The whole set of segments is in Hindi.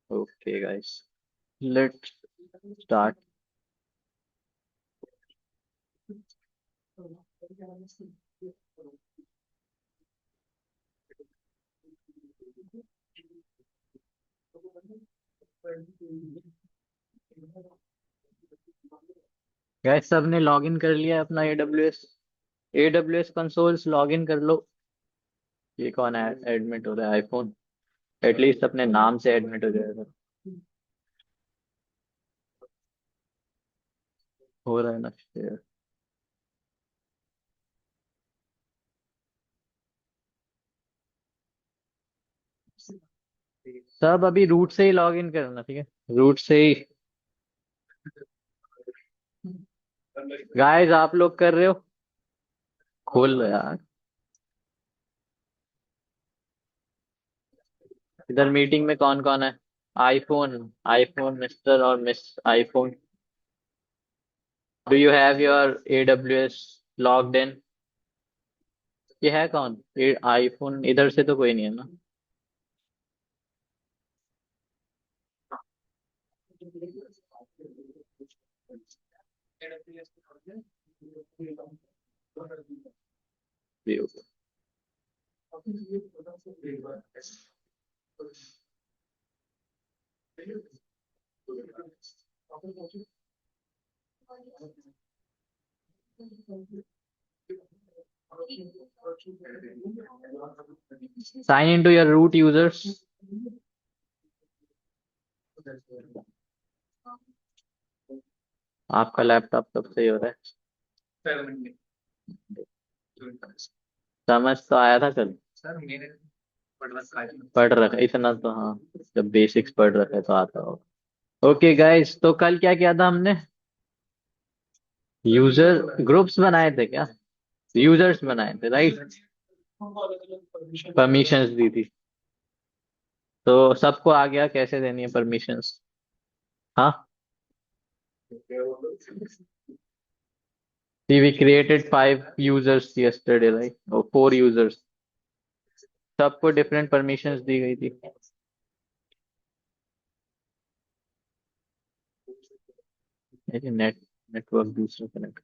Okay, guys, let's start. Guys, सबने लॉगिन कर लिया अपना AWS कंसोल्स लॉगिन कर लो। ये कौन है एडमिट हो रहा है? आईफोन। एटलीस्ट अपने नाम से एडमिट हो जाएगा। हो रहा है ना शेयर? सब अभी रूट से ही लॉगिन करना, ठीक है? रूट से ही। गाइस, आप लोग कर रहे हो? खोल लो यार। इधर मीटिंग में कौन कौन है? आईफोन, आईफोन मिस्टर और miss iPhone. Do you have your AWS logged in? ये है कौन? ये आईफोन इधर से तो कोई नहीं है ना? Sign in to your root users. आपका लैपटॉप कब सही हो रहा है? समझ तो आया था कल। पढ़ रखा इतना तो, हाँ। जब बेसिक्स पढ़ रखा है तो आता होगा। ओके गाइस, तो कल क्या किया था हमने? यूजर ग्रुप्स बनाए थे क्या? यूजर्स बनाए थे, राइट? परमिशंस दी थी। तो सबको आ गया कैसे देनी है परमिशंस? हाँ। See, we created 5 users yesterday, right? और 4 users। सबको डिफरेंट परमिशंस दी गई थी। लेकिन नेटवर्क दूसरा कनेक्ट।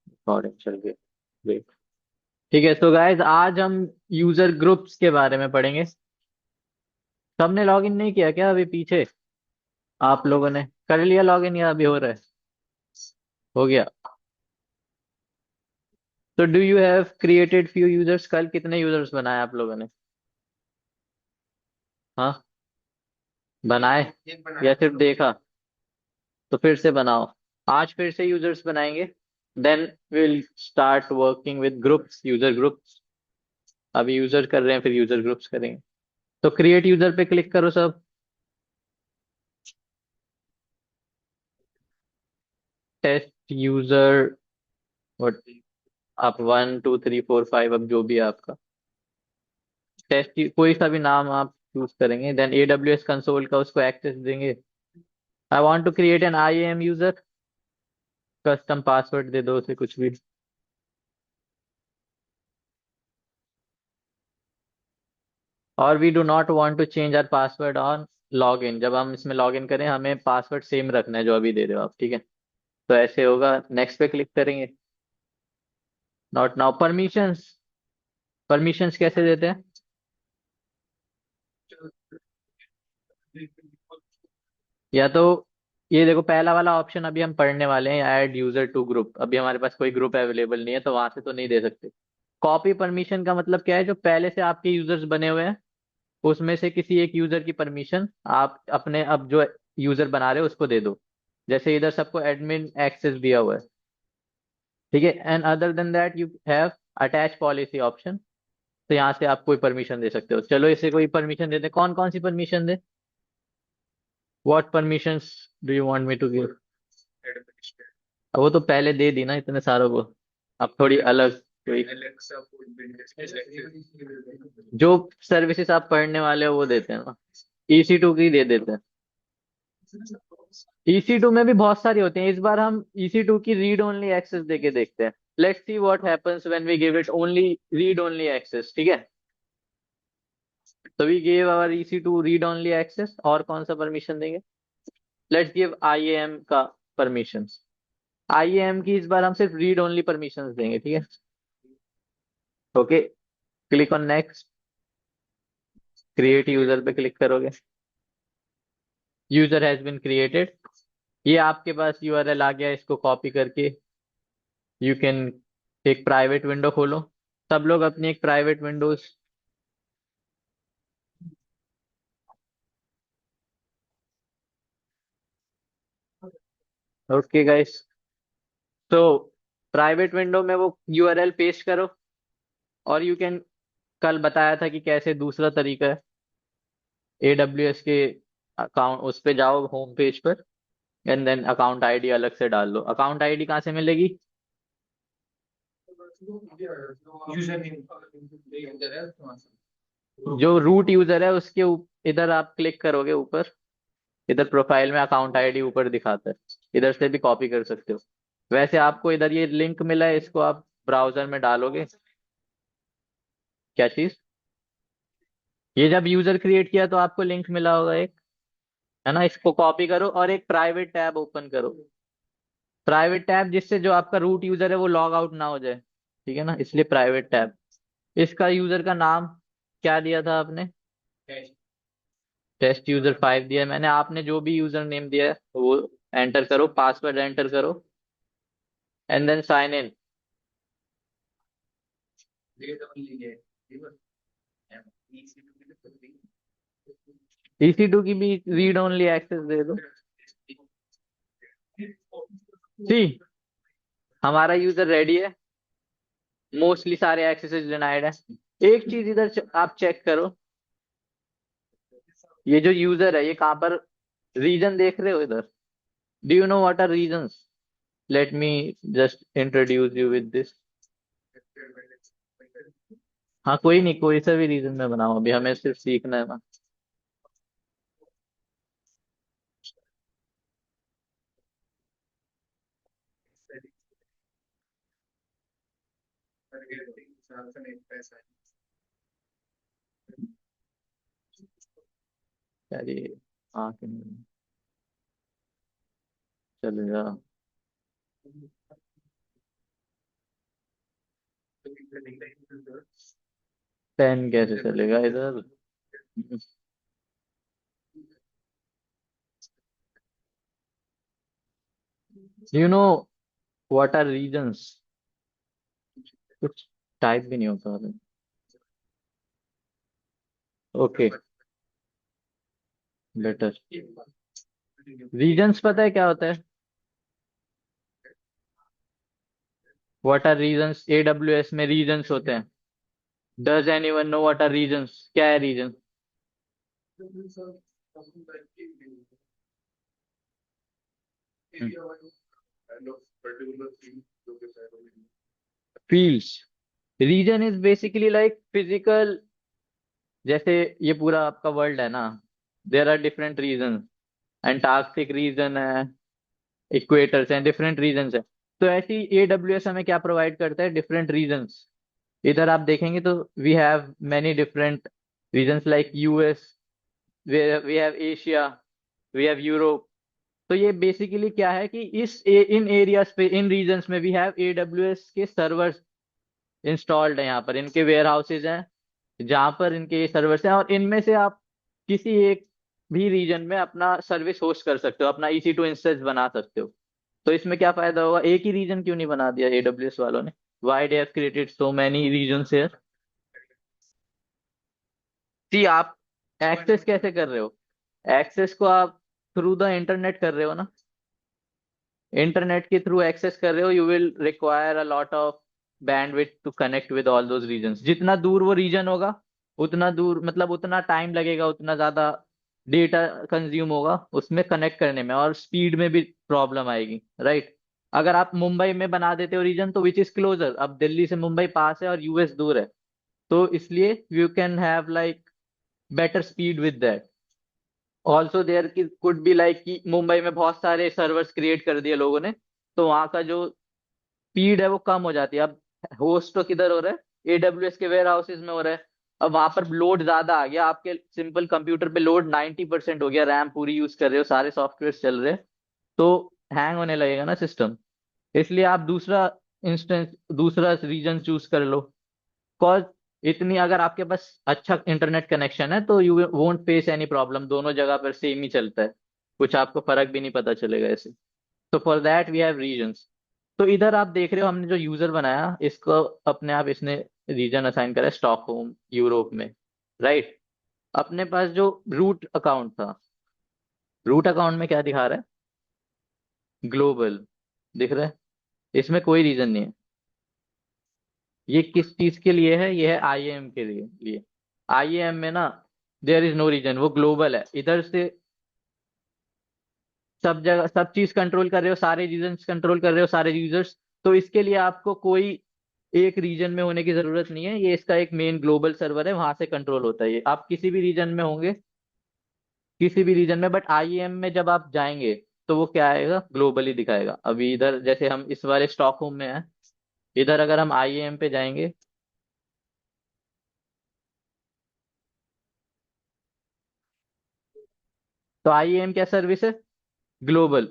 रिकॉर्डिंग चल गई। Great। ठीक है, तो गाइज आज हम यूजर ग्रुप्स के बारे में पढ़ेंगे। सबने लॉगिन नहीं किया क्या अभी पीछे? आप लोगों ने कर लिया लॉगिन या अभी हो रहा है? हो गया। तो do you have created few users? कल कितने यूजर्स बनाए आप लोगों ने? हाँ, बनाए या सिर्फ देखा? तो फिर से बनाओ। आज फिर से यूजर्स बनाएंगे। Then will start working with groups, user groups. अभी यूजर कर रहे हैं, फिर यूजर ग्रुप्स करेंगे। तो क्रिएट यूजर पे क्लिक करो सब। Test user. और आप 1 2 3 4 5, अब जो भी है आपका टेस्ट, कोई सा भी नाम आप चूज करेंगे। देन AWS कंसोल का उसको एक्सेस देंगे। I want to create an IAM user. Custom password दे दो उसे, कुछ भी। और we do not want to change our password on log in. जब हम इसमें लॉग इन करें, हमें पासवर्ड सेम रखना है जो अभी दे रहे हो आप, ठीक है? तो ऐसे होगा, नेक्स्ट पे क्लिक करेंगे। Not now permissions. परमिशंस कैसे देते हैं? या तो ये देखो, पहला वाला ऑप्शन अभी हम पढ़ने वाले हैं, ऐड यूजर टू ग्रुप। अभी हमारे पास कोई ग्रुप अवेलेबल नहीं है, तो वहां से तो नहीं दे सकते। कॉपी परमिशन का मतलब क्या है? जो पहले से आपके यूजर्स बने हुए हैं, उसमें से किसी एक यूजर की परमिशन आप अपने अब जो यूजर बना रहे हो उसको दे दो। जैसे इधर सबको एडमिन एक्सेस दिया हुआ है, ठीक है? And other than that you have attach policy option. तो यहाँ से आप कोई परमिशन दे सकते हो। चलो इसे कोई परमिशन देते हैं। कौन कौन सी परमिशन दे? What permissions do you want me to give? वो तो पहले दे दी ना इतने सारों को। अब थोड़ी अलग कोई जो सर्विसेज आप पढ़ने वाले हो वो देते हैं ना। EC2 की दे देते हैं। EC2 में भी बहुत सारी होती हैं। इस बार हम EC2 की रीड ओनली एक्सेस देके देखते हैं। Let's see what happens when we give it only read only access, ठीक है। तो we give our EC2 read only access, और कौन सा परमिशन देंगे? लेट्स गिव IAM का परमिशन। IAM की इस बार हम सिर्फ रीड ओनली परमिशन देंगे, ठीक है। Okay, click on next. Create user पे क्लिक करोगे, यूजर हैज बीन क्रिएटेड। ये आपके पास URL आ गया, इसको कॉपी करके यू कैन एक प्राइवेट विंडो खोलो। सब लोग अपनी एक प्राइवेट विंडोज। ओके गाइस, तो प्राइवेट विंडो में वो URL पेस्ट करो, और यू कैन, कल बताया था कि कैसे दूसरा तरीका है। AWS के अकाउंट उस पे जाओ, होम पेज पर, एंड देन अकाउंट आईडी अलग से डाल लो। अकाउंट आईडी कहाँ से मिलेगी? जो रूट यूजर है उसके इधर आप क्लिक करोगे ऊपर, इधर प्रोफाइल में अकाउंट आईडी ऊपर दिखाता है, इधर से भी कॉपी कर सकते हो। वैसे आपको इधर ये लिंक मिला है, इसको आप ब्राउजर में डालोगे। क्या चीज? ये जब यूजर क्रिएट किया तो आपको लिंक मिला होगा एक, है ना। इसको कॉपी करो और एक प्राइवेट टैब ओपन करो। प्राइवेट टैब जिससे जो आपका रूट यूजर है वो लॉग आउट ना हो जाए, ठीक है ना, इसलिए प्राइवेट टैब। इसका यूजर का नाम क्या दिया था आपने? test user 5 दिया है मैंने। आपने जो भी यूजर नेम दिया है वो एंटर करो, पासवर्ड एंटर करो, and then sign in. EC2 की भी रीड ओनली एक्सेस दे दो। सी, हमारा यूजर रेडी है, मोस्टली सारे एक्सेसेस डिनाइड है। एक चीज इधर आप चेक करो, ये जो यूजर है ये कहाँ पर रीजन देख रहे हो इधर? Do you know what are regions? Let me just introduce you with this. हाँ कोई नहीं, कोई सा भी रीजन में बनाओ, अभी हमें सिर्फ सीखना है ना। अरे हाँ कि नहीं, चलेगा। 10 कैसे चलेगा इधर? You know what are regions? कुछ टाइप भी नहीं होता। Okay, better. रीजंस पता है क्या होता है? What are regions? AWS में रीजंस होते हैं। Does anyone know what are regions? क्या है region? Fields. Region is basically like physical, जैसे ये पूरा आपका वर्ल्ड है ना, there are different region. Antarctic region है, इक्वेटर्स हैं, डिफरेंट रीजन्स है। तो ऐसी AWS हमें क्या प्रोवाइड करता है? Different regions. इधर आप देखेंगे तो we have many different regions like US, we have Asia, we have Europe. तो ये बेसिकली क्या है कि इन एरियाज पे, इन रीजन्स में वी हैव AWS के सर्वर्स इंस्टॉल्ड है, यहाँ पर इनके वेयर हाउसेज हैं जहाँ पर इनके सर्वर्स हैं, और इनमें से आप किसी एक भी रीजन में अपना सर्विस होस्ट कर सकते हो, अपना EC2 इंस्टेंस बना सकते हो। तो इसमें क्या फायदा होगा? एक ही रीजन क्यों नहीं बना दिया AWS वालों ने? Why they have created so many regions here? See, आप एक्सेस कैसे कर रहे हो? एक्सेस को आप थ्रू द इंटरनेट कर रहे हो ना। इंटरनेट के थ्रू एक्सेस कर रहे हो, you will require a lot of bandwidth to connect with all those regions. जितना दूर वो रीजन होगा, उतना दूर मतलब उतना टाइम लगेगा, उतना ज्यादा डेटा कंज्यूम होगा उसमें कनेक्ट करने में, और स्पीड में भी प्रॉब्लम आएगी, राइट। अगर आप मुंबई में बना देते हो रीजन तो विच इज क्लोजर, अब दिल्ली से मुंबई पास है और US दूर है, तो इसलिए you can have like better speed with that. Also there की कुड बी लाइक कि मुंबई में बहुत सारे सर्वर्स क्रिएट कर दिए लोगों ने, तो वहाँ का जो स्पीड है वो कम हो जाती है। अब होस्ट तो किधर हो रहा है, एडब्ल्यूएस के वेयर हाउसेज में हो रहा है। अब वहां पर लोड ज्यादा आ गया, आपके सिंपल कंप्यूटर पे लोड 90% हो गया, रैम पूरी यूज कर रहे हो, सारे सॉफ्टवेयर चल रहे हैं, तो हैंग होने लगेगा ना सिस्टम। इसलिए आप दूसरा इंस्टेंस, दूसरा रीजन चूज कर लो। कॉज इतनी अगर आपके पास अच्छा इंटरनेट कनेक्शन है तो you won't face any problem, दोनों जगह पर सेम ही चलता है, कुछ आपको फर्क भी नहीं पता चलेगा ऐसे। तो for that we have regions. तो इधर आप देख रहे हो हमने जो यूजर बनाया इसको अपने आप इसने रीजन असाइन करा स्टॉकहोम यूरोप में, राइट। अपने पास जो रूट अकाउंट था, रूट अकाउंट में क्या दिखा रहा है, ग्लोबल दिख रहा है, इसमें कोई रीजन नहीं है। ये किस चीज के लिए है, ये है आईएएम के लिए। आईएएम में ना देयर इज नो रीजन, वो ग्लोबल है, इधर से सब जगह सब चीज कंट्रोल कर रहे हो, सारे रीजन्स कंट्रोल कर रहे हो, सारे यूजर्स। तो इसके लिए आपको कोई एक रीजन में होने की जरूरत नहीं है, ये इसका एक मेन ग्लोबल सर्वर है, वहां से कंट्रोल होता है। ये आप किसी भी रीजन में होंगे, किसी भी रीजन में, बट आईएएम में जब आप जाएंगे तो वो क्या आएगा, ग्लोबली दिखाएगा। अभी इधर जैसे हम इस वाले स्टॉकहोम में हैं, इधर अगर हम आईएएम पे जाएंगे, तो आईएएम क्या सर्विस है, ग्लोबल,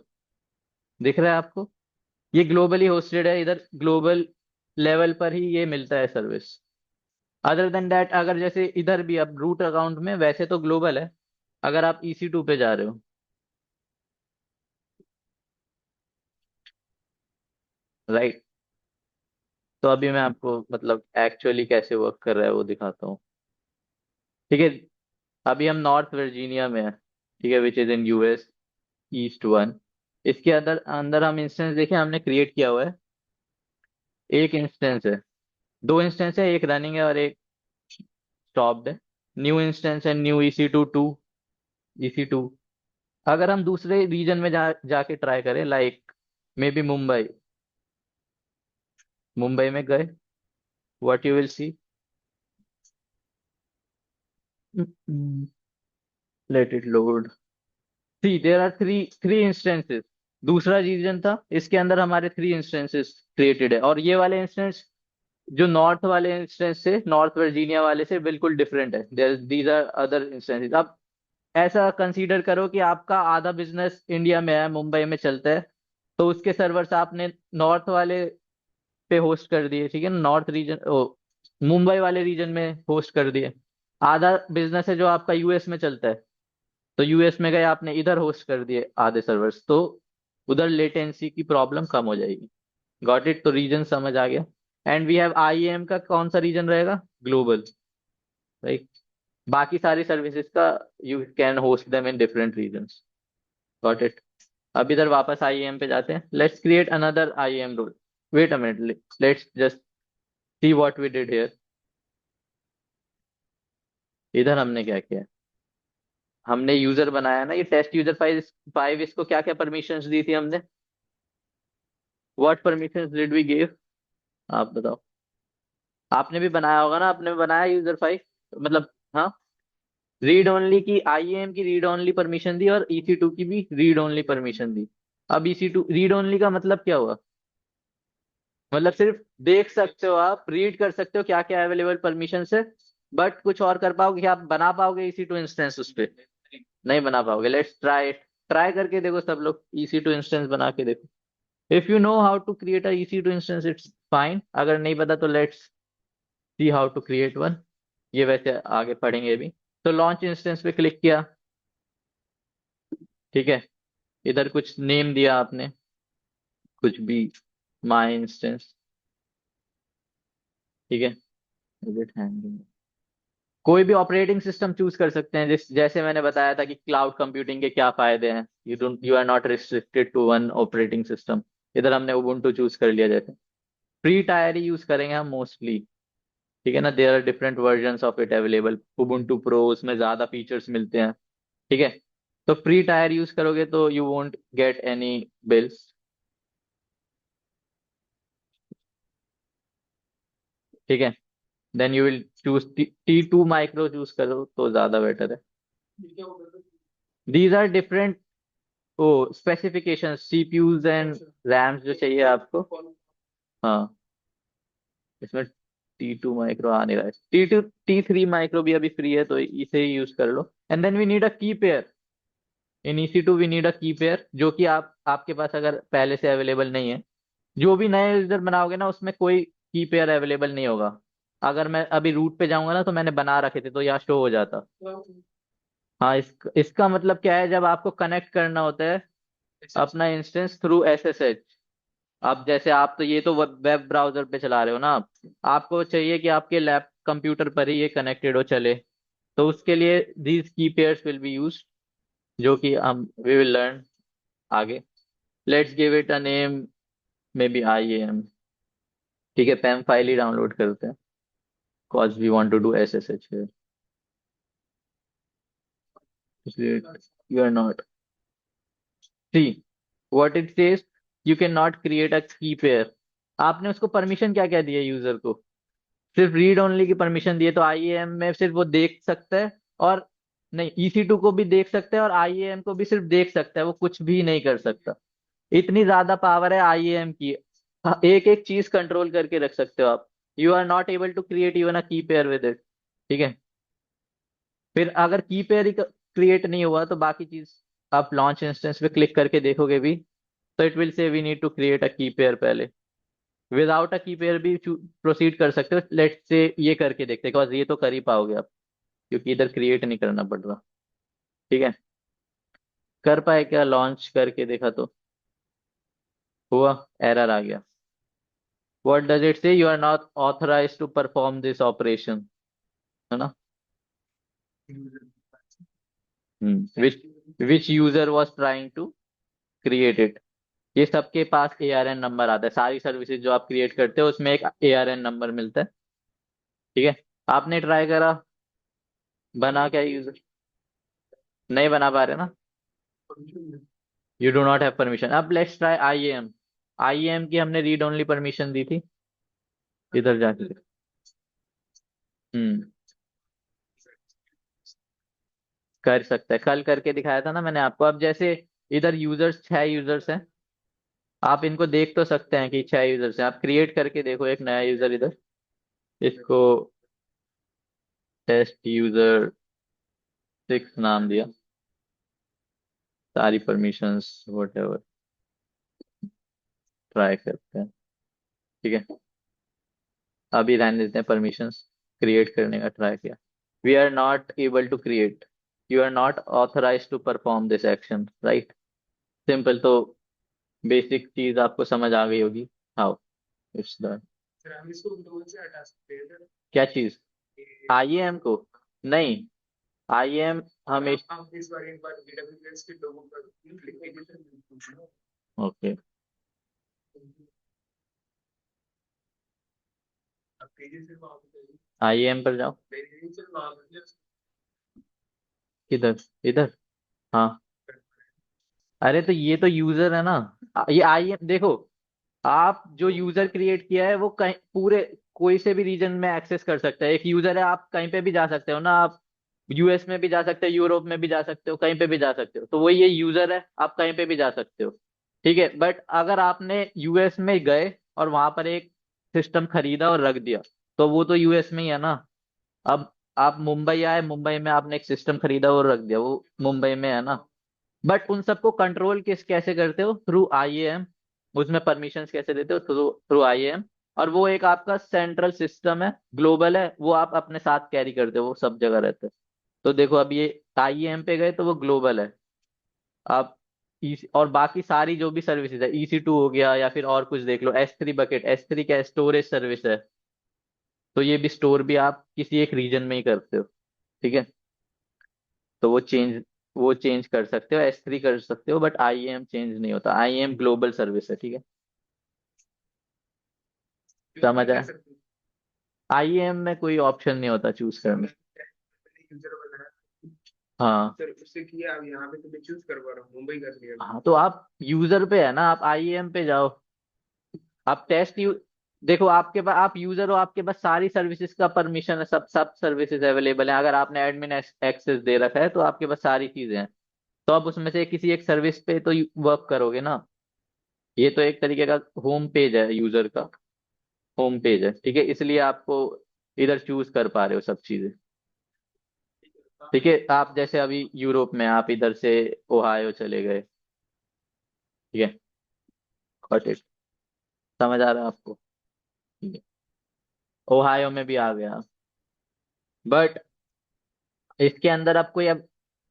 दिख रहा है आपको, ये ग्लोबली होस्टेड है, इधर ग्लोबल लेवल पर ही ये मिलता है सर्विस। अदर देन दैट अगर जैसे इधर भी अब रूट अकाउंट में वैसे तो ग्लोबल है, अगर आप EC2 पे जा रहे हो, राइट, तो अभी मैं आपको मतलब एक्चुअली कैसे वर्क कर रहा है वो दिखाता हूँ। ठीक है, अभी हम नॉर्थ वर्जीनिया में है, ठीक है, which is in US, east 1। इसके अंदर अंदर हम इंस्टेंस देखें हमने क्रिएट किया हुआ है, एक इंस्टेंस है, दो इंस्टेंस है, एक रनिंग है और एक स्टॉप्ड है। न्यू इंस्टेंस है, न्यू EC2। अगर हम दूसरे रीजन में जाके ट्राई करें, like maybe Mumbai, Mumbai में गए, what you will see, let it load. See there are three three instances, दूसरा रीजन था, इसके अंदर हमारे 3 इंस्टेंसेस क्रिएटेड है, और ये वाले इंस्टेंस जो नॉर्थ वाले इंस्टेंस से, नॉर्थ वर्जीनिया वाले से बिल्कुल डिफरेंट है, there these are other instances. अब ऐसा कंसीडर करो कि आपका आधा बिजनेस इंडिया में है, मुंबई में चलता है, तो उसके सर्वर्स आपने नॉर्थ वाले पे होस्ट कर दिए, ठीक है, नॉर्थ रीजन ओ मुंबई वाले रीजन में होस्ट कर दिए। आधा बिजनेस है जो आपका यूएस में चलता है, तो यूएस में गए आपने इधर होस्ट कर दिए आधे सर्वर्स, तो उधर लेटेंसी की प्रॉब्लम कम हो जाएगी। गॉट इट, तो रीजन समझ आ गया। एंड वी हैव आईएएम का कौन सा रीजन रहेगा, ग्लोबल, राइट। बाकी सारी सर्विसेज का you can host them in different regions. Got it. अब इधर वापस आईएएम पे जाते हैं, let's create another IAM role. Wait a minute, let's just see what we did here. इधर हमने क्या किया, हमने यूजर बनाया ना, ये टेस्ट यूजर 5, इसको क्या क्या परमिशंस दी थी हमने, what permissions did we give, आप बताओ। आपने भी बनाया होगा ना, आपने भी बनाया यूजर 5, मतलब हाँ। रीड ओनली की, आईएएम की रीड ओनली परमिशन दी और EC2 की भी रीड ओनली परमिशन दी। अब EC2 रीड ओनली का मतलब क्या हुआ, मतलब सिर्फ देख सकते हो, आप रीड कर सकते हो क्या क्या अवेलेबल परमिशन है, बट कुछ और कर पाओगे क्या, आप बना पाओगे EC2 इंस्टेंस उस पे, नहीं बना पाओगे। लेट्स ट्राई, ट्राई करके देखो सब लोग, EC2 इंस्टेंस बना के देखो। If you know how to create a EC2 instance it's fine, अगर नहीं पता तो let's see how to create one, ये वैसे आगे पढ़ेंगे भी। तो लॉन्च इंस्टेंस पे क्लिक किया, ठीक है, इधर कुछ नेम दिया आपने, कुछ भी, माई इंस्टेंस, ठीक है, Is it hanging? कोई भी ऑपरेटिंग सिस्टम चूज कर सकते हैं, जैसे मैंने बताया था कि क्लाउड कंप्यूटिंग के क्या फायदे हैं, you are not restricted to one operating system. इधर हमने उबुंटू चूज कर लिया, जैसे फ्री टायर ही यूज करेंगे हम मोस्टली, ठीक है ना, there are different version of it available, Ubuntu pro उसमें ज्यादा फीचर्स मिलते हैं, ठीक है। तो फ्री टायर यूज करोगे तो you won't get any bills, ठीक है। Then you will choose T2 micro choose करो तो ज्यादा बेटर है। These are different uh specification, CPUs and RAMs जो चाहिए आपको। हाँ, इसमें T2 माइक्रो आ नहीं रहा है, T3 माइक्रो भी अभी फ्री है, तो इसे ही यूज कर लो। And then we need a key pair. In EC2 we need a key pair, जो कि आपके पास अगर पहले से अवेलेबल नहीं है। जो भी नए यूजर बनाओगे ना, उसमें कोई की पेयर अवेलेबल नहीं होगा। अगर मैं अभी रूट पे जाऊंगा ना, तो मैंने बना रखे थे तो यहाँ शो हो जाता। हाँ, इसका मतलब क्या है, जब आपको कनेक्ट करना होता है अपना इंस्टेंस थ्रू SSH। अब जैसे आप तो ये तो वेब ब्राउजर पे चला रहे हो ना आप, आपको चाहिए कि आपके लैप कंप्यूटर पर ही ये कनेक्टेड हो चले। तो उसके लिए दीज की पेयर्स विल बी यूज, जो कि हम वी विल लर्न आगे। Let's give it a name, may be IAM। ठीक है, पैम फाइल ही डाउनलोड करते हैं, cause we want to do SSH here, इसलिए you are not। See what it says, you cannot create a key pair। आपने उसको परमिशन क्या क्या दिया यूजर को? सिर्फ रीड ओनली की परमिशन दी है, तो IAM में सिर्फ वो देख सकता है। और नहीं, EC2 को भी देख सकता है और IAM को भी सिर्फ देख सकता है, वो कुछ भी नहीं कर सकता। इतनी ज्यादा पावर है IAM की। एक एक चीज कंट्रोल करके रख सकते हो आप। You are not able to create even a key pair with it. ठीक है। फिर अगर की पेयर ही क्रिएट नहीं हुआ, तो बाकी चीज आप लॉन्च इंस्टेंस पे क्लिक करके देखोगे भी, तो it will say we need to create a key pair पहले। विदाउट अ की पेयर भी प्रोसीड कर सकते हो। लेट्स से ये करके देखते हैं, बिकॉज ये तो कर ही पाओगे आप, क्योंकि इधर क्रिएट नहीं करना पड़ रहा। ठीक है, कर पाए क्या? लॉन्च करके देखा तो हुआ, एरर आ गया। What does it say? You are not authorize to perform this operation, है ना? Which which user was trying to create it. ये सबके पास ARN नंबर आता है, सारी सर्विसेज जो आप क्रिएट करते हो उसमें एक ARN नंबर मिलता है। ठीक है, आपने ट्राई करा, बना क्या यूजर? नहीं बना पा रहे ना? You do not have permission. अब लेट्स ट्राई IAM की हमने रीड ओनली परमिशन दी थी, इधर जाके। हम्म कर सकता है, कल करके दिखाया था ना मैंने आपको। अब जैसे इधर यूजर्स 6 यूजर्स हैं, आप इनको देख तो सकते हैं कि 6 यूजर्स हैं। आप क्रिएट करके देखो एक नया यूजर इधर, इसको टेस्ट यूजर 6 नाम दिया, सारी परमिशंस वट एवर, ट्राई करते हैं। ठीक है, अभी रहने देते हैं परमिशंस। क्रिएट करने का ट्राई किया, we are not able to create, you are not authorize to perform this action, right? Simple. तो बेसिक चीज आपको समझ आ गई होगी, हाउ इट्स डन। क्या चीज? IAM को? नहीं, IAM हमेशा। ओके, IAM पर जाओ। किधर? इधर? हाँ। अरे तो ये तो यूजर है ना, ये IAM देखो। आप जो यूजर क्रिएट किया है वो कहीं पूरे कोई से भी रीजन में एक्सेस कर सकता है। एक यूजर है, आप कहीं पे भी जा सकते हो ना। आप US में भी जा सकते हो, यूरोप में भी जा सकते हो, कहीं पे भी जा सकते हो। तो वो ये यूजर है, आप कहीं पे भी जा सकते हो। ठीक है, बट अगर आपने US में गए और वहां पर एक सिस्टम खरीदा और रख दिया, तो वो तो US में ही है ना। अब आप मुंबई आए, मुंबई में आपने एक सिस्टम खरीदा और रख दिया, वो मुंबई में है ना। बट उन सबको कंट्रोल कैसे करते हो? Through IAM। उसमें परमिशंस कैसे देते हो? Through through IAM। और वो एक आपका सेंट्रल सिस्टम है, ग्लोबल है, वो आप अपने साथ कैरी करते हो, वो सब जगह रहते हैं। तो देखो, अब ये IAM पे गए तो वो ग्लोबल है। आप और बाकी सारी जो भी सर्विसेज है, EC2 हो गया या फिर और कुछ देख लो, S3 बकेट, S3 क्या स्टोरेज सर्विस है। तो ये भी स्टोर भी आप किसी एक रीजन में ही करते हो। ठीक है, तो वो चेंज कर सकते हो, S3 कर सकते हो, बट IAM चेंज नहीं होता। IAM ग्लोबल सर्विस है। ठीक है, समझ आया? IAM में कोई ऑप्शन नहीं होता चूज करने। हाँ। हाँ, तो आप यूजर पे है ना, आप IAM पे जाओ। आप देखो, आपके पास, आप यूजर हो, आपके पास सारी सर्विसेज का परमिशन है, सब सब सर्विसेज अवेलेबल है। अगर आपने एडमिन एक्सेस दे रखा है तो आपके पास सारी चीजें हैं। तो आप उसमें से किसी एक सर्विस पे तो वर्क करोगे ना। ये तो एक तरीके का होम पेज है, यूजर का होम पेज है, ठीक है, इसलिए आपको इधर चूज कर पा रहे हो सब चीजें। ठीक है, आप जैसे अभी यूरोप में आप इधर से ओहायो चले गए, ठीक है, गॉट इट, समझ आ रहा है आपको? ठीक है, ओहायो में भी आ गया, बट इसके अंदर आप कोई अब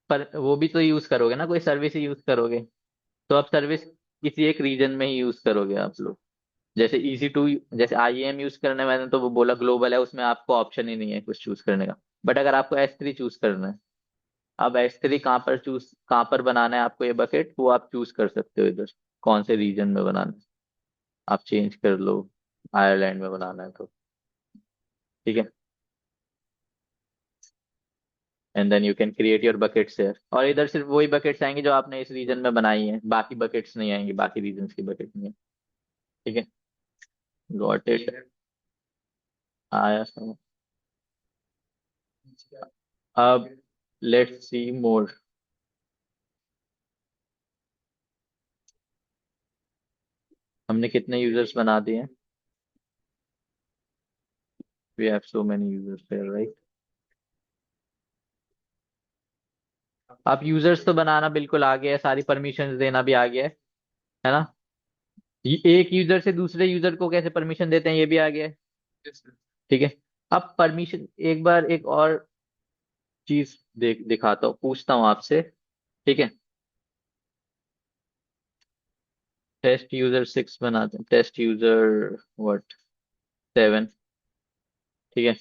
पर वो भी तो यूज करोगे ना, कोई सर्विस ही यूज करोगे। तो आप सर्विस किसी एक रीजन में ही यूज करोगे आप लोग। जैसे EC2, जैसे IAM यूज करने मैंने तो वो बोला ग्लोबल है, उसमें आपको ऑप्शन ही नहीं है कुछ चूज करने का। बट अगर आपको S3 चूज करना है, अब S3 कहाँ पर बनाना है आपको ये बकेट, वो आप चूज कर सकते हो इधर, कौन से रीजन में बनाना है, आप चेंज कर लो, आयरलैंड में बनाना है तो। ठीक है, and then you can create your buckets here, और इधर सिर्फ वही बकेट्स आएंगे जो आपने इस रीजन में बनाई है, बाकी बकेट्स नहीं आएंगी, बाकी रीजन की बकेट नहीं है। ठीक है, गॉट इट, आया समझ। अब लेट्स सी मोर। हमने कितने यूजर्स बना दिए हैं? We have so many users there, right? आप यूजर्स तो बनाना बिल्कुल आ गया है, सारी परमिशंस देना भी आ गया है ना? ये एक यूजर से दूसरे यूजर को कैसे परमिशन देते हैं ये भी आ गया है। ठीक है, अब परमिशन एक बार एक और चीज दिखाता हूँ, पूछता हूँ आपसे। ठीक है, टेस्ट यूजर 6 बनाते हैं, टेस्ट यूजर व्हाट 7। ठीक है,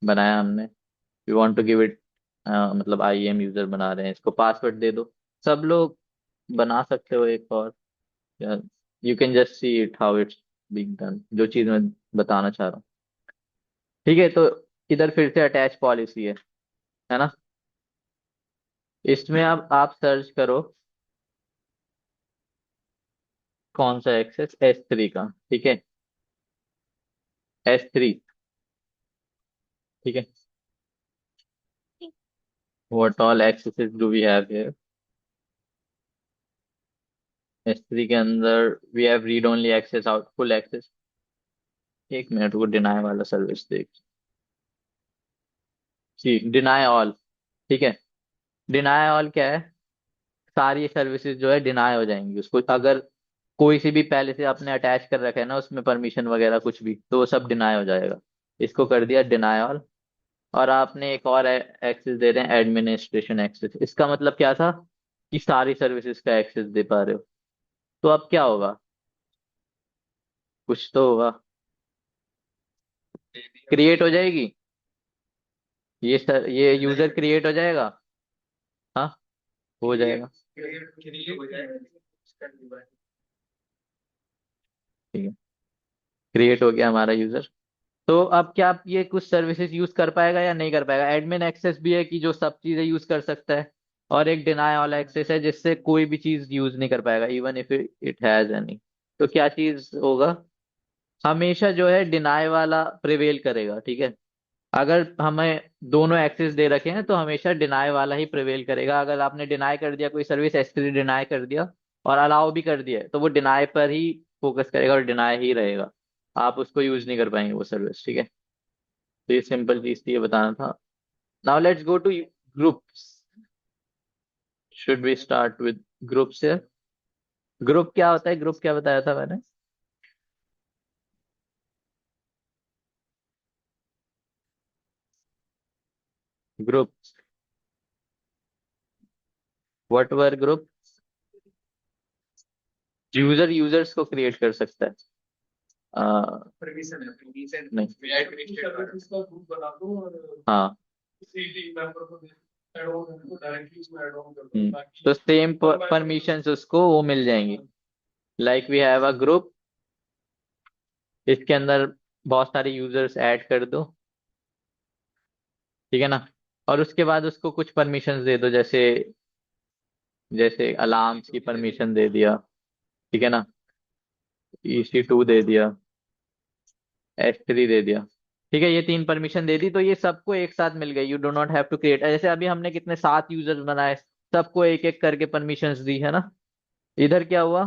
बनाया हमने। We want to give it, मतलब IAM यूजर बना रहे हैं, इसको पासवर्ड दे दो। सब लोग बना सकते हो एक और, you can just see it how it's being done, जो चीज मैं बताना चाह रहा हूँ। ठीक है, तो इधर फिर से अटैच पॉलिसी है ना? इसमें अब आप सर्च करो कौन सा एक्सेस, S3 का, ठीक है, S3। ठीक है, what all accesses do we have here. S3 के अंदर we have read only access, out full access. एक मिनट, वो डिनाई वाला सर्विस देख, जी डिनाई ऑल। ठीक है, डिनाई ऑल क्या है, सारी सर्विसेज जो है डिनाई हो जाएंगी उसको, अगर कोई सी भी पहले से आपने अटैच कर रखा है ना उसमें परमिशन वगैरह कुछ भी, तो वो सब डिनाई हो जाएगा। इसको कर दिया डिनाई ऑल। और आपने एक और एक्सेस दे रहे हैं, एडमिनिस्ट्रेशन एक्सेस, इसका मतलब क्या था कि सारी सर्विसेज का एक्सेस दे पा रहे हो। तो अब क्या होगा, कुछ तो होगा, क्रिएट हो जाएगी, ये यूजर क्रिएट हो जाएगा। हाँ, हो जाएगा। ठीक है, क्रिएट हो गया हमारा यूजर। तो अब क्या आप ये कुछ सर्विसेज यूज कर पाएगा या नहीं कर पाएगा? एडमिन एक्सेस भी है कि जो सब चीजें यूज कर सकता है, और एक डिनाई ऑल एक्सेस है जिससे कोई भी चीज यूज नहीं कर पाएगा, even if it has any. तो क्या चीज होगा, हमेशा जो है डिनाई वाला प्रिवेल करेगा। ठीक है, अगर हमें दोनों एक्सेस दे रखे हैं तो हमेशा डिनाई वाला ही प्रिवेल करेगा। अगर आपने डिनाई कर दिया कोई सर्विस, S3 डिनाई कर दिया और अलाउ भी कर दिया है, तो वो डिनाई पर ही फोकस करेगा और डिनाई ही रहेगा, आप उसको यूज नहीं कर पाएंगे वो सर्विस। ठीक है, तो ये सिंपल चीज थी, ये बताना था। Now let's go to groups. Should we start with groups है? ग्रुप क्या होता है, ग्रुप क्या बताया था मैंने? Group, what were group? User users को क्रिएट कर सकता है। नहीं, हाँ। तो सेम परमिशंस उसको वो मिल जाएंगी, like we have a group, इसके अंदर बहुत सारे यूजर्स ऐड कर दो। ठीक है ना? और उसके बाद उसको कुछ परमिशंस दे दो, जैसे जैसे अलार्म्स की परमिशन दे दिया, ठीक है ना, EC2 दे दिया, S3 दे दिया। ठीक है, ये तीन परमिशन दे दी तो ये सबको एक साथ मिल गई, you do not have to create. जैसे अभी हमने कितने 7 यूजर्स बनाए, सबको एक एक करके परमिशंस दी है ना। इधर क्या हुआ,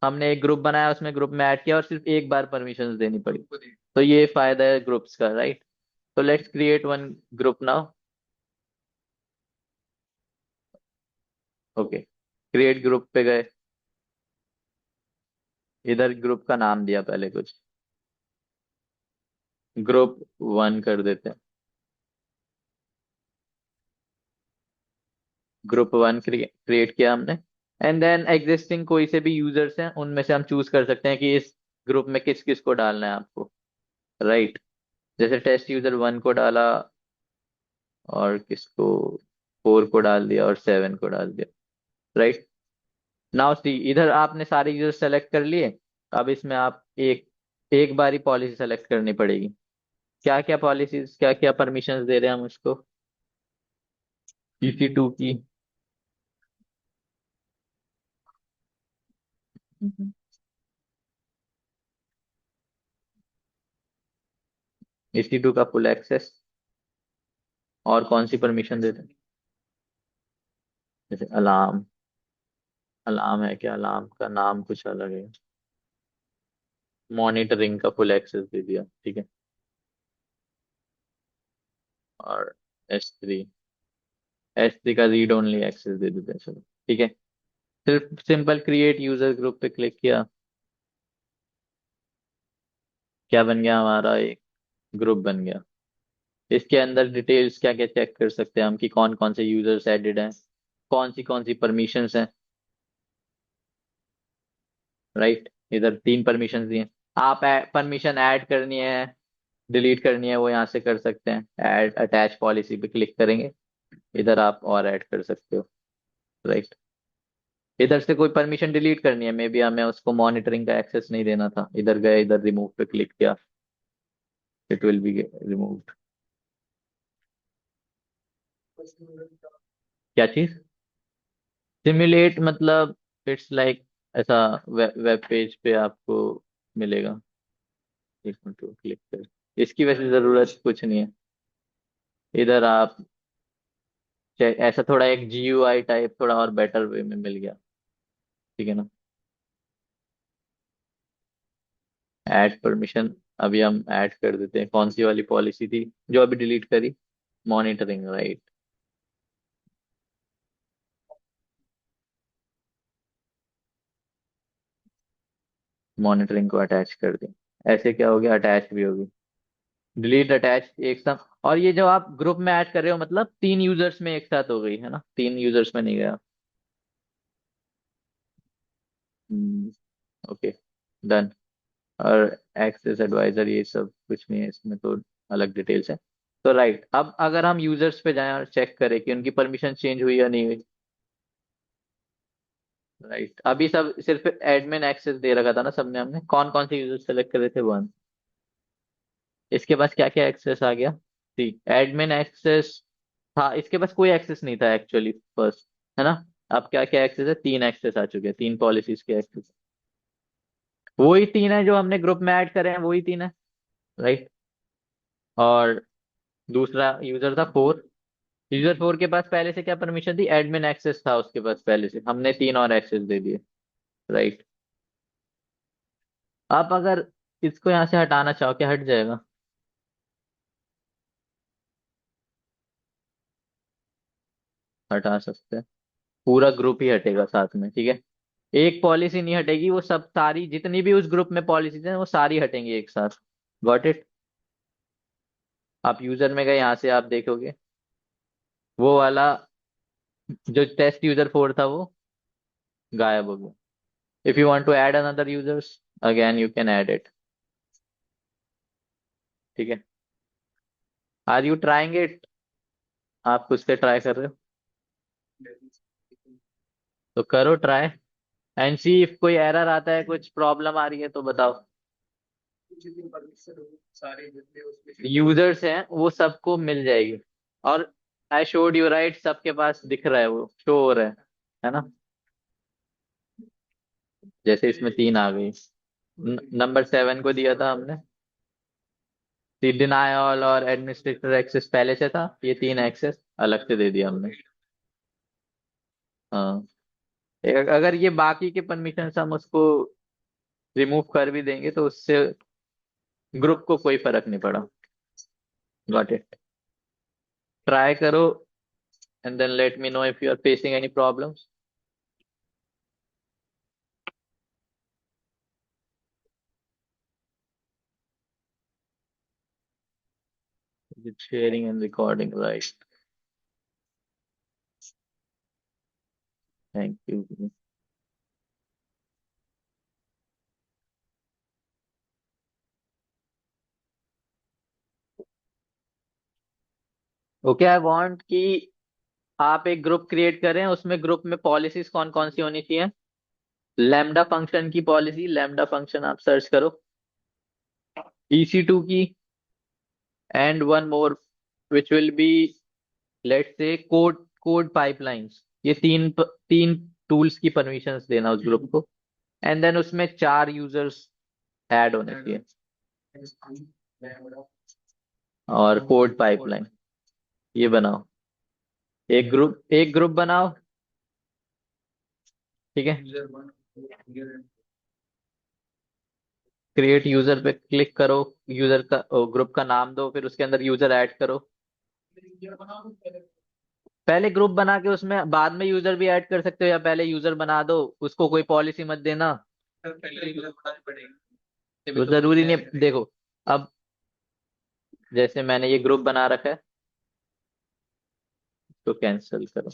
हमने एक ग्रुप बनाया, उसमें ग्रुप में ऐड किया और सिर्फ एक बार परमिशंस देनी पड़ी। तो ये फायदा है ग्रुप्स का, राइट। तो let's create one group now. Okay, create group पे गए। इधर ग्रुप का नाम दिया पहले कुछ, ग्रुप वन कर देते हैं। ग्रुप वन क्रिएट किया हमने। एंड देन एग्जिस्टिंग कोई से भी यूजर्स हैं उनमें से हम चूज कर सकते हैं कि इस ग्रुप में किस किस को डालना है आपको, राइट। जैसे टेस्ट यूजर वन को डाला, और किसको, फोर को डाल दिया और सेवन को डाल दिया, राइट। नाउ सी, इधर आपने सारे यूजर सेलेक्ट कर लिए। अब इसमें आप एक एक बारी पॉलिसी सेलेक्ट करनी पड़ेगी। क्या क्या पॉलिसीज, क्या क्या परमिशंस दे रहे हैं हम उसको। EC2 की। EC2 का फुल एक्सेस। और कौन सी परमिशन देते हैं, जैसे अलार्म। अलार्म है क्या, अलार्म का नाम कुछ अलग है। मॉनिटरिंग का फुल एक्सेस दे दिया, ठीक है। और S3 का रीड ओनली एक्सेस दे देते हैं, चलो ठीक है। सिर्फ सिंपल क्रिएट यूजर ग्रुप पे क्लिक किया। क्या बन गया, हमारा एक ग्रुप बन गया। इसके अंदर डिटेल्स क्या क्या चेक कर सकते हैं हम कि कौन कौन से यूजर्स एडेड हैं, कौन सी परमिशंस हैं, राइट। इधर तीन परमिशंस दिए। आप परमिशन ऐड करनी है, डिलीट करनी है, वो यहाँ से कर सकते हैं। ऐड अटैच पॉलिसी पे क्लिक करेंगे, इधर आप और ऐड कर सकते हो, राइट। इधर से कोई परमिशन डिलीट करनी है, मे बी हमें उसको मॉनिटरिंग का एक्सेस नहीं देना था, इधर गए, इधर रिमूव पे क्लिक किया, इट विल बी रिमूव्ड। क्या चीज, सिमुलेट मतलब, इट्स लाइक ऐसा वेब पेज पे आपको मिलेगा। एक मिनट क्लिक कर, इसकी वैसे जरूरत कुछ नहीं है। इधर आप ऐसा थोड़ा एक GUI टाइप थोड़ा और बेटर वे में मिल गया, ठीक है ना। ऐड परमिशन, अभी हम ऐड कर देते हैं। कौन सी वाली पॉलिसी थी जो अभी डिलीट करी, मॉनिटरिंग, राइट। मॉनिटरिंग को अटैच कर दें। ऐसे क्या हो गया, अटैच भी होगी। डिलीट अटैच एक साथ। और ये जो आप ग्रुप में ऐड कर रहे हो, मतलब तीन यूजर्स में एक साथ हो गई है ना, तीन यूजर्स में नहीं गया। Okay, done. और एक्सेस एडवाइजर ये सब कुछ नहीं है इसमें, तो अलग डिटेल्स है। तो राइट, अब अगर हम यूजर्स पे जाएं और चेक करें कि उनकी परमिशन चेंज हुई या नहीं हुई, राइट। अभी सब सिर्फ एडमिन एक्सेस दे रखा था ना सबने, हमने कौन कौन से यूजर सेलेक्ट करे थे, वन। इसके पास क्या क्या एक्सेस आ गया, ठीक, एडमिन एक्सेस था। इसके पास कोई एक्सेस नहीं था एक्चुअली फर्स्ट, है ना। अब क्या क्या एक्सेस है, तीन एक्सेस आ चुके हैं, तीन पॉलिसीज के एक्सेस। वही तीन है जो हमने ग्रुप में ऐड करे हैं, वही तीन है, राइट। और दूसरा यूजर था फोर। यूजर फोर के पास पहले से क्या परमिशन थी, एडमिन एक्सेस था उसके पास पहले से, हमने तीन और एक्सेस दे दिए, राइट। आप अगर इसको यहाँ से हटाना चाहो, क्या हट जाएगा। हटा सकते हैं, पूरा ग्रुप ही हटेगा साथ में, ठीक है। एक पॉलिसी नहीं हटेगी, वो सब सारी जितनी भी उस ग्रुप में पॉलिसीज हैं वो सारी हटेंगी एक साथ। Got it. आप यूजर में गए, यहाँ से आप देखोगे वो वाला जो टेस्ट यूजर फोर था वो गायब हो गया। If you want to add another users, again you can add it, ठीक है। आर यू ट्राइंग इट, आप खुद से ट्राई कर रहे हो, तो करो ट्राई एंड सी इफ कोई एरर आता है, कुछ प्रॉब्लम आ रही है तो बताओ। यूजर्स हैं वो सबको मिल जाएगी। और आई शोड यू, राइट, सबके पास दिख रहा है, वो शो हो रहा है ना। जैसे इसमें तीन आ गई, नंबर सेवन को दिया था हमने, डिनाई ऑल और एडमिनिस्ट्रेटर एक्सेस पहले से था, ये तीन एक्सेस अलग से दे दिया हमने। हाँ, अगर ये बाकी के परमिशन हम उसको रिमूव कर भी देंगे तो उससे ग्रुप को कोई फर्क नहीं पड़ा। Got it. ट्राई करो and then let me know if you are facing any problems. Sharing and recording right. Thank you. Okay, I want कि आप एक ग्रुप क्रिएट करें, उसमें ग्रुप में पॉलिसीज कौन कौन सी होनी चाहिए। लैम्डा फंक्शन की पॉलिसी, लैम्डा फंक्शन आप सर्च करो। EC2 की, and one more which will be, let's say code code pipelines. ये तीन टूल्स की परमिशंस देना उस ग्रुप को। एंड देन उसमें 4 यूजर्स ऐड होने चाहिए, और कोड पाइपलाइन ये बनाओ। एक ग्रुप बनाओ। ठीक है, क्रिएट यूजर पे क्लिक करो। यूजर का ग्रुप का नाम दो, फिर उसके अंदर यूजर ऐड करो। पहले ग्रुप बना के उसमें बाद में यूजर भी ऐड कर सकते हो, या पहले यूजर बना दो, उसको कोई पॉलिसी मत देना। तो जरूरी नहीं, देखो अब जैसे मैंने ये ग्रुप बना रखा है, तो कैंसिल करो।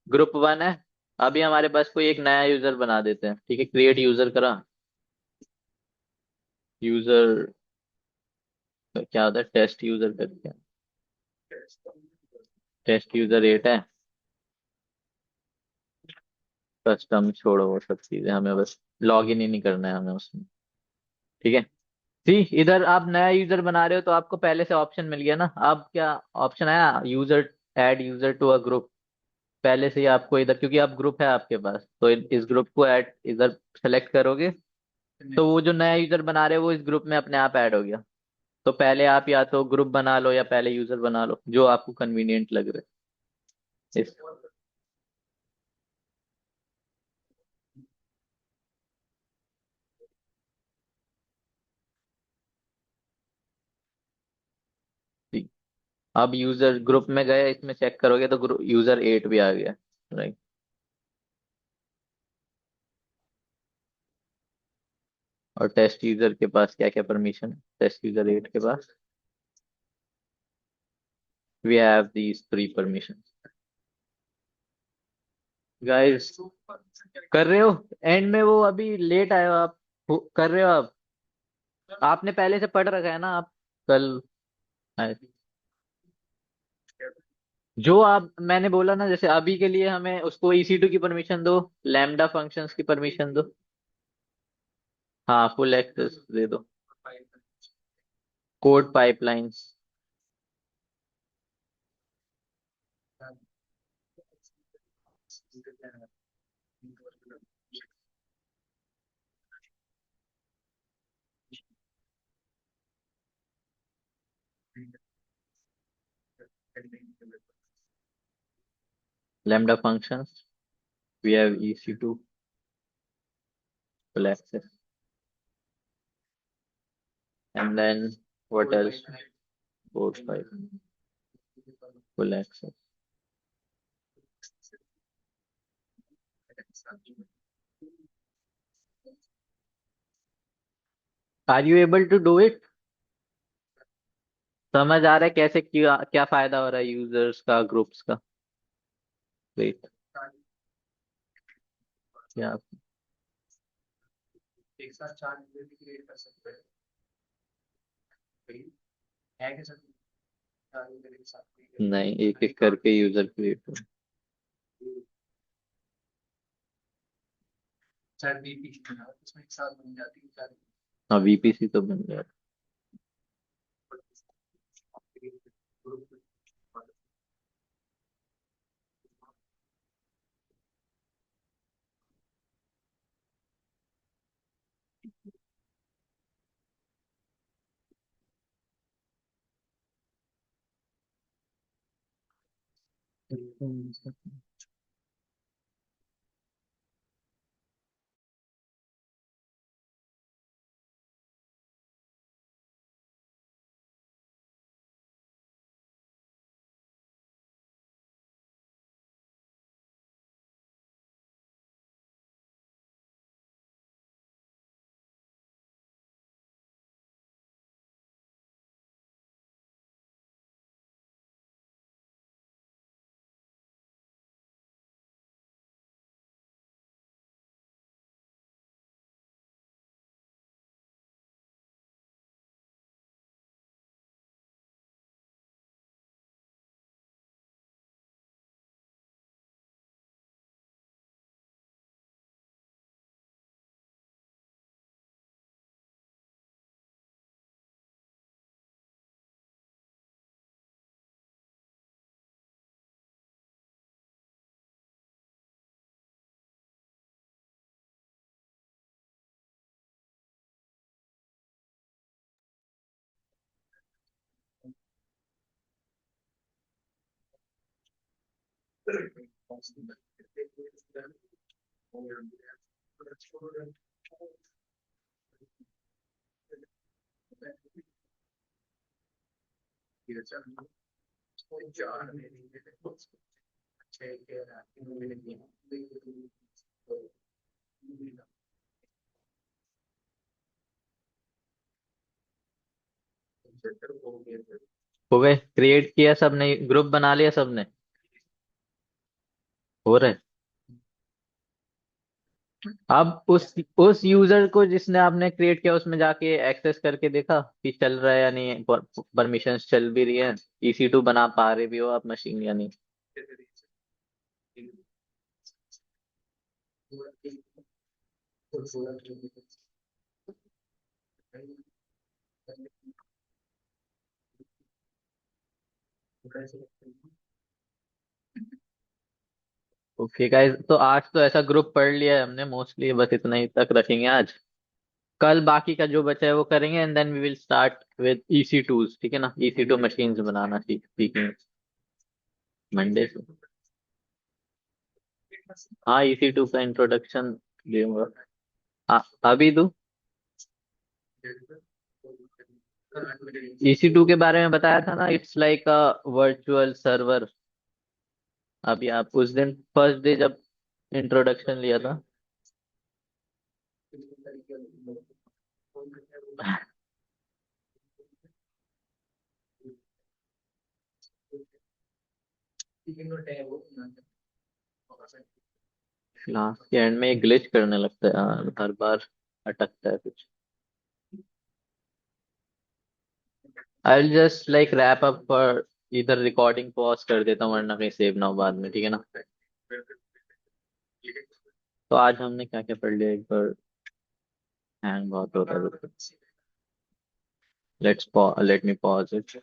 ग्रुप 1 है। अभी हमारे पास कोई एक नया यूजर बना देते हैं। ठीक है, क्रिएट यूजर करा। यूजर क्या होता है, टेस्ट यूजर करके। टेस्ट यूजर 8 है। कस्टम छोड़ो, वो सब चीजें हमें बस लॉग इन ही नहीं करना है हमें उसमें। ठीक है। सी, इधर आप नया यूजर बना रहे हो तो आपको पहले से ऑप्शन मिल गया ना। अब क्या ऑप्शन आया, user, add user to a group. पहले से ही आपको इधर, क्योंकि अब ग्रुप है आपके पास, तो इस ग्रुप को ऐड इधर सेलेक्ट करोगे, तो वो जो नया यूजर बना रहे हो वो इस ग्रुप में अपने आप ऐड हो गया। तो पहले आप या तो ग्रुप बना लो या पहले यूजर बना लो, जो आपको कन्वीनियंट लग रहा है इस। अब यूजर ग्रुप में गए, इसमें चेक करोगे तो ग्रुप यूजर 8 भी आ गया। राइट। और टेस्ट यूजर के पास क्या क्या परमिशन है, टेस्ट यूजर 8 के पास we have these 3 permission. Guys, कर रहे हो? एंड में वो अभी लेट आए हो आप, कर रहे हो आप? आपने पहले से पढ़ रखा है ना आप, कल आए थे। जो आप, मैंने बोला ना, जैसे अभी के लिए हमें उसको EC2 की परमिशन दो, लैम्डा फंक्शंस की परमिशन दो। हाँ, फुल एक्सेस दे दो। Code pipelines. lambda functions, we have EC2 full access, and then what else? Board 5 full access. Are you able to do it? समझ आ रहा है कैसे, क्या क्या फायदा हो रहा है यूजर्स का, ग्रुप्स का? वेट, क्या? नहीं, एक एक करके यूजर क्रिएट हो। हाँ, VPC तो बन गया। हो गए, क्रिएट किया सबने, ग्रुप बना लिया सबने। हो रहा है। अब उस यूजर को जिसने आपने क्रिएट किया उसमें जाके एक्सेस करके देखा कि चल रहा है या नहीं, परमिशंस चल भी रही है, EC2 बना पा रहे भी हो आप मशीन या नहीं। ओके गाइस, तो आज तो ऐसा ग्रुप पढ़ लिया है हमने मोस्टली, बस इतना ही तक रखेंगे आज। कल बाकी का जो बचा है वो करेंगे, and then we will start with EC2s, ठीक है ना, EC2 मशीन्स बनाना सीखेंगे मंडे से। हाँ, EC2 का इंट्रोडक्शन दूंगा। अभी दूं? EC2 के बारे में बताया था ना, it's like a virtual server. अभी आप उस दिन फर्स्ट डे जब इंट्रोडक्शन लिया था। क्लास के एंड में ग्लिच करने लगता है, हर बार अटकता है कुछ। I will just like wrap up for, इधर रिकॉर्डिंग पॉज कर देता हूँ वरना कहीं सेव ना हो बाद में, ठीक है ना। तो आज हमने क्या क्या पढ़ लिया एक बार, हैंग बहुत हो रहा है। Let me pause it.